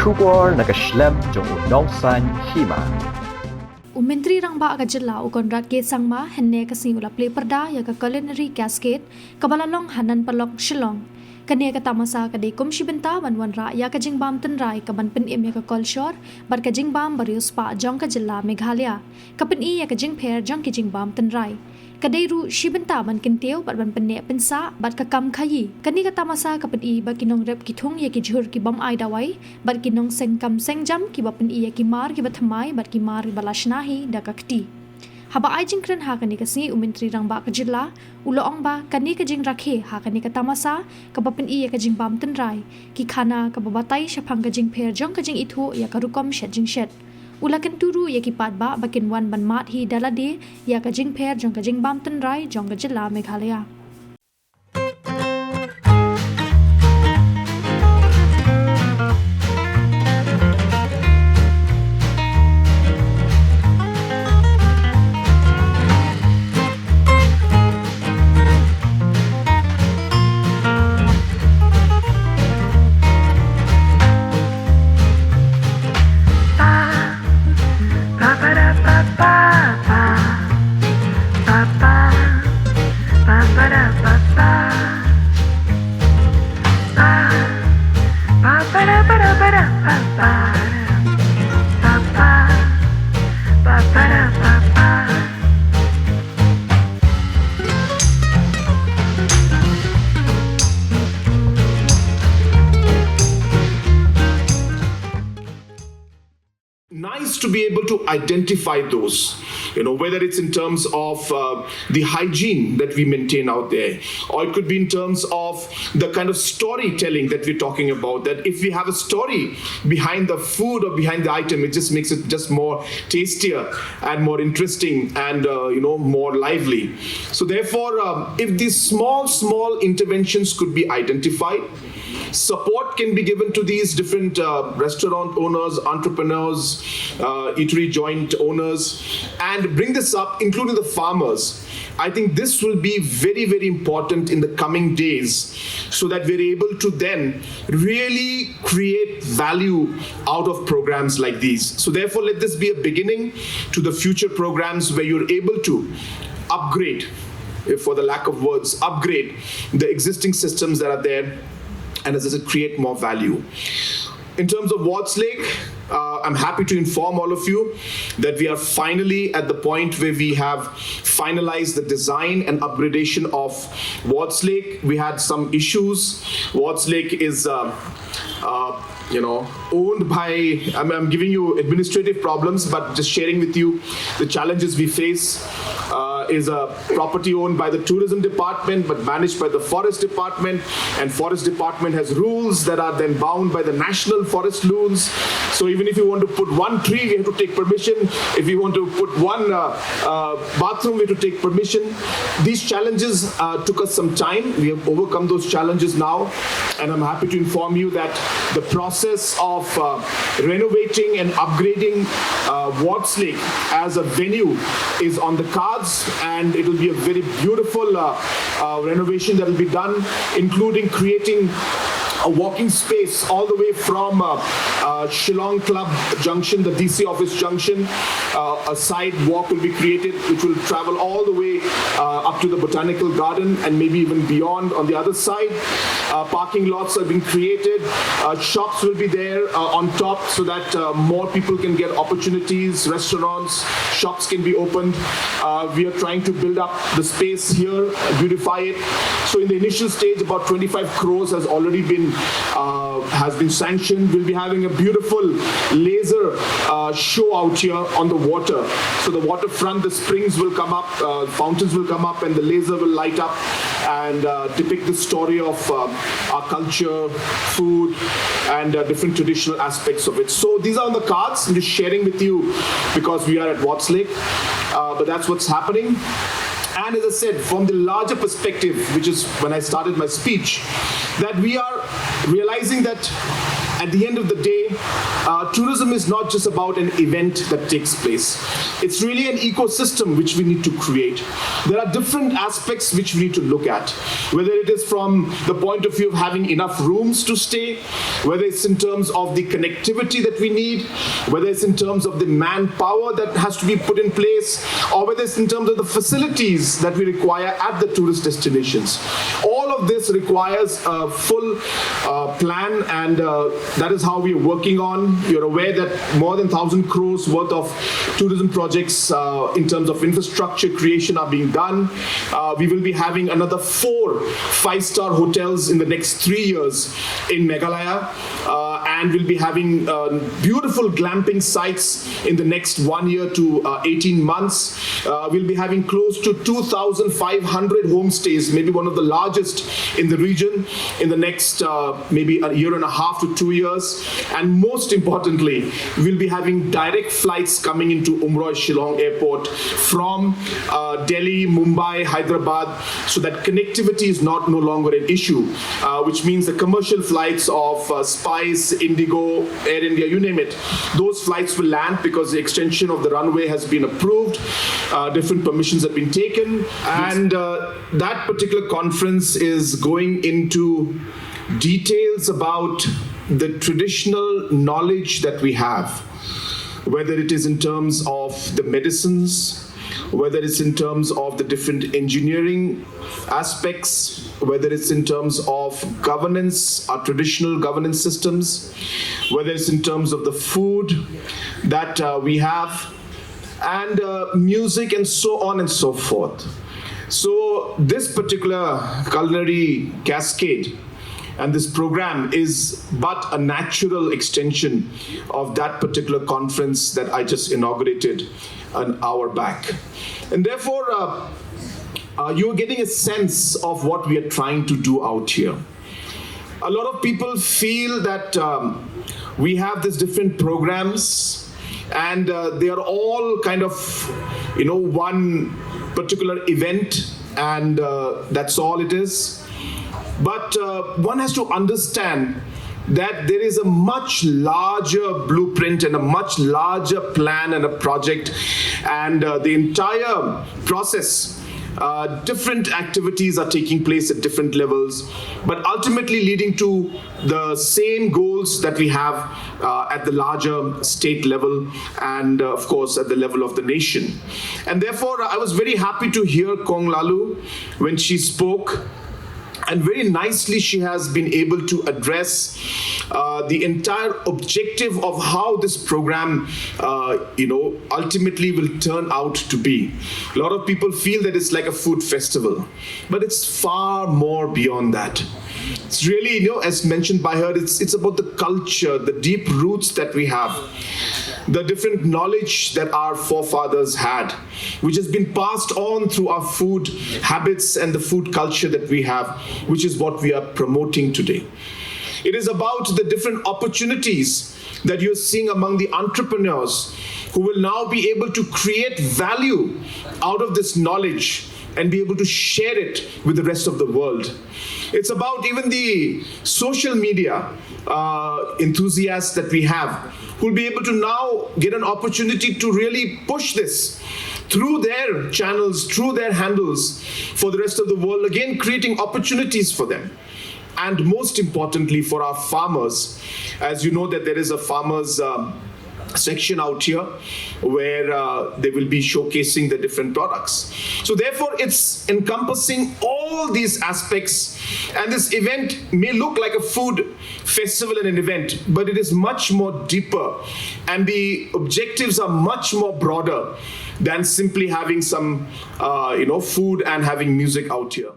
Shubor nakaslem jong unongsan Hima. Menteri Rangba ka Jylla ukon rakyat sangma henne kasing ula play perda ya ka Culinary Cascade kabalalong hanan palok Shillong. Kania ka Tamasa ka de kumshi benta wan ra ya ka Jingbam Tynrai ka ban Pynim ya ka Kolshor bar ka Jingbam barius pa jong ka Jylla Meghalaya kapin i ya ka Jingpher jong ki Jingbam Tynrai. Kadairu shibenta man kinteo bat ban penne pensa bat ka kam khayi kani ka Tamasa kapin i ba kinong rep ki thung ya ki jhur ki bam ai dawai bat kinong seng kam seng jam ki bapin i ya ki mar ki bathamai bat ki mar balashnahi da kakti haba ai jingkren ha kani ka si Menteri Rangba ka Jylla uloong ba kani ka jing rakhe ha kani ka Tamasa ka bapin i ya ka Jingbam Tynrai ki khana ka babatai shapang ka Jingpher jong ka jing ithu ya ka rukom shet jing shet ulakan turu ya ki patba bakin wan ban mat hi dalade ya ka Jingpher jong ka Jingbam Tynrai jong ka Jylla Meghalaya. Nice to be able to identify those, whether it's in terms of the hygiene that we maintain out there, or it could be in terms of the kind of storytelling that we're talking about, that if we have a story behind the food or behind the item, it just makes it just more tastier and more interesting and, more lively. So therefore, if these small interventions could be identified, support can be given to these different restaurant owners, entrepreneurs, eatery joint owners, and bring this up, including the farmers. I think this will be very, very important in the coming days so that we're able to then really create value out of programs like these. So therefore, let this be a beginning to the future programs where you're able to upgrade, for the lack of words, upgrade the existing systems that are there, and as I said, create more value. In terms of Wards Lake, I'm happy to inform all of you that we are finally at the point where we have finalized the design and upgradation of Wards Lake. We had some issues. Wards Lake is owned by, I'm giving you administrative problems, but just sharing with you the challenges we face. Is a property owned by the tourism department but managed by the forest department, and forest department has rules that are then bound by the national forest rules. So even if you want to put one tree, we have to take permission. If you want to put one bathroom, we have to take permission. These challenges took us some time. We have overcome those challenges now, and I'm happy to inform you that the process of renovating and upgrading Wards Lake as a venue is on the cards, and it will be a very beautiful renovation that will be done, including creating a walking space all the way from Shillong Club Junction, the DC office junction. A side walk will be created which will travel all the way up to the botanical garden and maybe even beyond on the other side. Parking lots are being created. Shops will be there on top so that more people can get opportunities. Restaurants, shops can be opened. We are trying to build up the space here, beautify it. So in the initial stage, about 25 crores has already been sanctioned. We'll be having a beautiful laser show out here on the water. So the waterfront, the springs will come up, fountains will come up, and the laser will light up and depict the story of our culture, food, and different traditional aspects of it. So these are on the cards. I'm just sharing with you because we are at Wards Lake, but that's what's happening. And as I said, from the larger perspective, which is when I started my speech, that we are realizing that at the end of the day, tourism is not just about an event that takes place. It's really an ecosystem which we need to create. There are different aspects which we need to look at, whether it is from the point of view of having enough rooms to stay, whether it's in terms of the connectivity that we need, whether it's in terms of the manpower that has to be put in place, or whether it's in terms of the facilities that we require at the tourist destinations. All of this requires a full plan, and that is how we are working on. You're aware that more than 1,000 crores worth of tourism projects in terms of infrastructure creation are being done. We will be having another 4 5-star hotels in the next 3 years in Meghalaya, and we'll be having beautiful glamping sites in the next 1 year to 18 months. We'll be having close to 2,500 homestays, maybe one of the largest in the region, in the next maybe a year and a half to 2 years. And most importantly, we'll be having direct flights coming into Umroi Shillong Airport from Delhi, Mumbai, Hyderabad, so that connectivity is no longer an issue, which means the commercial flights of Spice, Indigo, Air India, you name it, those flights will land because the extension of the runway has been approved, different permissions have been taken, and that particular conference is going into details about the traditional knowledge that we have, whether it is in terms of the medicines, whether it's in terms of the different engineering aspects, whether it's in terms of governance, our traditional governance systems, whether it's in terms of the food that we have, and music, and so on and so forth. So this particular culinary cascade and this program is but a natural extension of that particular conference that I just inaugurated an hour back. And therefore, you're getting a sense of what we are trying to do out here. A lot of people feel that we have these different programs, and they are all kind of, one particular event, and that's all it is. But one has to understand that there is a much larger blueprint and a much larger plan and a project, and the entire process, different activities are taking place at different levels, but ultimately leading to the same goals that we have at the larger state level, and of course at the level of the nation. And therefore I was very happy to hear Kong Lalu when she spoke. And very nicely she has been able to address the entire objective of how this program, ultimately will turn out to be. A lot of people feel that it's like a food festival, but it's far more beyond that. It's really, as mentioned by her, it's about the culture, the deep roots that we have, the different knowledge that our forefathers had, which has been passed on through our food habits and the food culture that we have, which is what we are promoting today. It is about the different opportunities that you're seeing among the entrepreneurs who will now be able to create value out of this knowledge and be able to share it with the rest of the world. It's about even the social media enthusiasts that we have, who will be able to now get an opportunity to really push this through their channels, through their handles for the rest of the world, again creating opportunities for them. And most importantly for our farmers, as you know that there is a farmers section out here where they will be showcasing the different products. So therefore it's encompassing all these aspects, and this event may look like a food festival and an event, but it is much more deeper, and the objectives are much more broader than simply having some food and having music out here.